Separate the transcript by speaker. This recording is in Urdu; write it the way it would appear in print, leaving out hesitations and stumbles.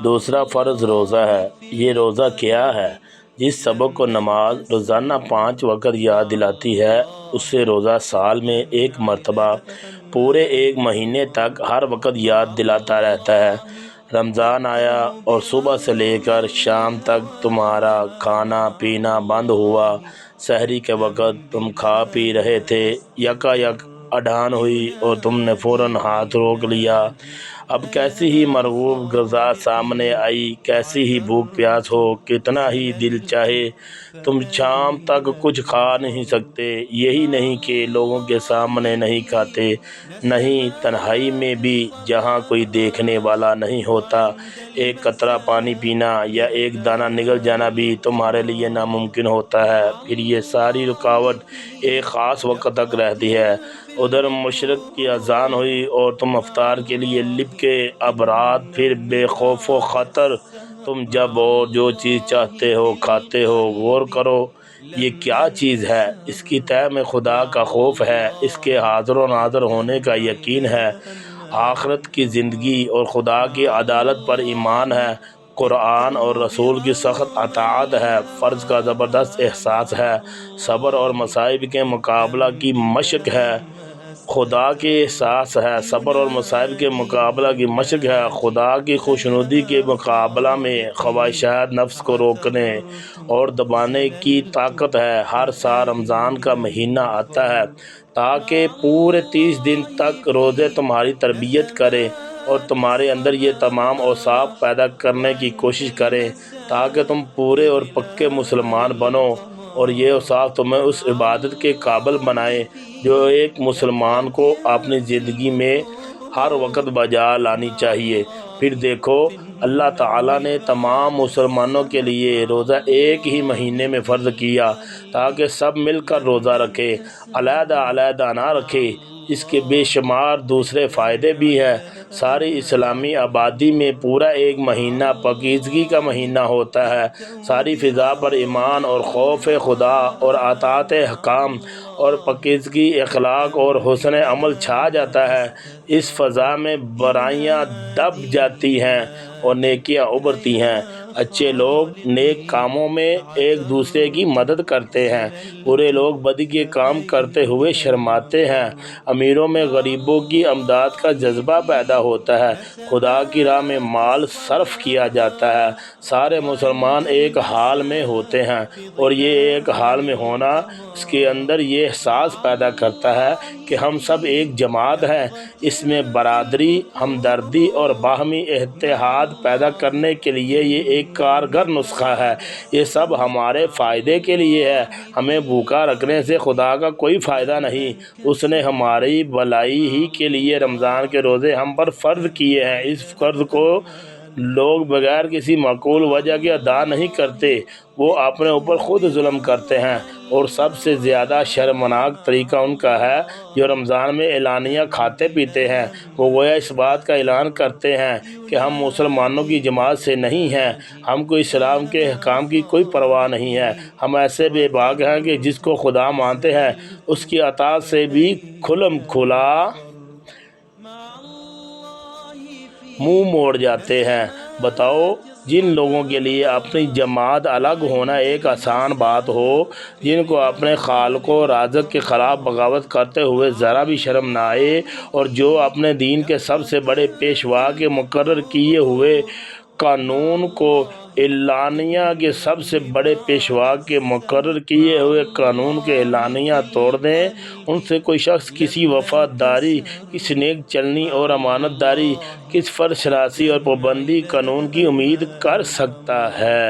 Speaker 1: دوسرا فرض روزہ ہے۔ یہ روزہ کیا ہے؟ جس سبق کو نماز روزانہ 5 وقت یاد دلاتی ہے، اس سے روزہ سال میں ایک مرتبہ پورے 1 مہینے تک ہر وقت یاد دلاتا رہتا ہے۔ رمضان آیا اور صبح سے لے کر شام تک تمہارا کھانا پینا بند ہوا۔ سحری کے وقت تم کھا پی رہے تھے، یکایک اڑھان ہوئی اور تم نے فوراً ہاتھ روک لیا۔ اب کیسی ہی مرغوب غذا سامنے آئی، کیسی ہی بھوک پیاس ہو، کتنا ہی دل چاہے، تم شام تک کچھ کھا نہیں سکتے۔ یہی نہیں کہ لوگوں کے سامنے نہیں کھاتے، نہیں، تنہائی میں بھی جہاں کوئی دیکھنے والا نہیں ہوتا، ایک قطرہ پانی پینا یا ایک دانہ نگل جانا بھی تمہارے لیے ناممکن ہوتا ہے۔ پھر یہ ساری رکاوٹ ایک خاص وقت تک رہتی ہے۔ ادھر مشرق کی اذان ہوئی اور تم افطار کے لیے لپکے۔ اب رات، پھر بے خوف و خطر تم جب اور جو چیز چاہتے ہو کھاتے ہو۔ غور کرو، یہ کیا چیز ہے؟ اس کی تہہ میں خدا کا خوف ہے، اس کے حاضر و ناظر ہونے کا یقین ہے، آخرت کی زندگی اور خدا کی عدالت پر ایمان ہے، قرآن اور رسول کی سخت اطاعت ہے، فرض کا زبردست احساس ہے، صبر اور مصائب کے مقابلہ کی مشق ہے، خدا کے احساس ہے، صبر اور مصائب کے مقابلہ کی مشق ہے، خدا کی خوشنودی کے مقابلہ میں خواہشات نفس کو روکنے اور دبانے کی طاقت ہے۔ ہر سال رمضان کا مہینہ آتا ہے تاکہ پورے 30 دن تک روزے تمہاری تربیت کریں اور تمہارے اندر یہ تمام اوصاف پیدا کرنے کی کوشش کریں تاکہ تم پورے اور پکے مسلمان بنو، اور یہ اوصاف تمہیں اس عبادت کے قابل بنائیں جو ایک مسلمان کو اپنی زندگی میں ہر وقت بجا لانی چاہیے۔ پھر دیکھو، اللہ تعالیٰ نے تمام مسلمانوں کے لیے روزہ ایک ہی مہینے میں فرض کیا تاکہ سب مل کر روزہ رکھیں، علیحدہ علیحدہ نہ رکھیں۔ اس کے بے شمار دوسرے فائدے بھی ہیں۔ ساری اسلامی آبادی میں پورا 1 مہینہ پاکیزگی کا مہینہ ہوتا ہے۔ ساری فضا پر ایمان اور خوف خدا اور اطاعت حکام اور پاکیزگی اخلاق اور حسن عمل چھا جاتا ہے۔ اس فضا میں برائیاں دب جاتی ہیں اور نیکیاں ابھرتی ہیں۔ اچھے لوگ نیک کاموں میں ایک دوسرے کی مدد کرتے ہیں، برے لوگ بدی کے کام کرتے ہوئے شرماتے ہیں، امیروں میں غریبوں کی امداد کا جذبہ پیدا ہوتا ہے، خدا کی راہ میں مال صرف کیا جاتا ہے، سارے مسلمان ایک حال میں ہوتے ہیں، اور یہ ایک حال میں ہونا اس کے اندر یہ احساس پیدا کرتا ہے کہ ہم سب ایک جماعت ہیں۔ اس میں برادری، ہمدردی اور باہمی اتحاد پیدا کرنے کے لیے یہ ایک کارگر نسخہ ہے۔ یہ سب ہمارے فائدے کے لیے ہے۔ ہمیں بھوکا رکھنے سے خدا کا کوئی فائدہ نہیں، اس نے ہماری بھلائی ہی کے لیے رمضان کے روزے ہم پر فرض کیے ہیں۔ اس فرض کو لوگ بغیر کسی معقول وجہ کے ادا نہیں کرتے، وہ اپنے اوپر خود ظلم کرتے ہیں، اور سب سے زیادہ شرمناک طریقہ ان کا ہے جو رمضان میں اعلانیہ کھاتے پیتے ہیں۔ وہ گویا اس بات کا اعلان کرتے ہیں کہ ہم مسلمانوں کی جماعت سے نہیں ہیں، ہم کو اسلام کے احکام کی کوئی پرواہ نہیں ہے، ہم ایسے بے باک ہیں کہ جس کو خدا مانتے ہیں اس کی اطاعت سے بھی کھلم کھلا منہ موڑ جاتے ہیں۔ بتاؤ، جن لوگوں کے لیے اپنی جماعت الگ ہونا ایک آسان بات ہو، جن کو اپنے خالق و رازق کے خلاف بغاوت کرتے ہوئے ذرا بھی شرم نہ آئے، اور جو اپنے دین کے سب سے بڑے پیشوا کے مقرر کیے ہوئے قانون کو اعلانیہ کے سب سے بڑے پیشوا کے مقرر کیے ہوئے قانون کے اعلانیہ توڑ دیں، ان سے کوئی شخص کسی وفاداری، کس نیک چلنی اور امانت داری، کس فرض شناسی اور پابندی قانون کی امید کر سکتا ہے؟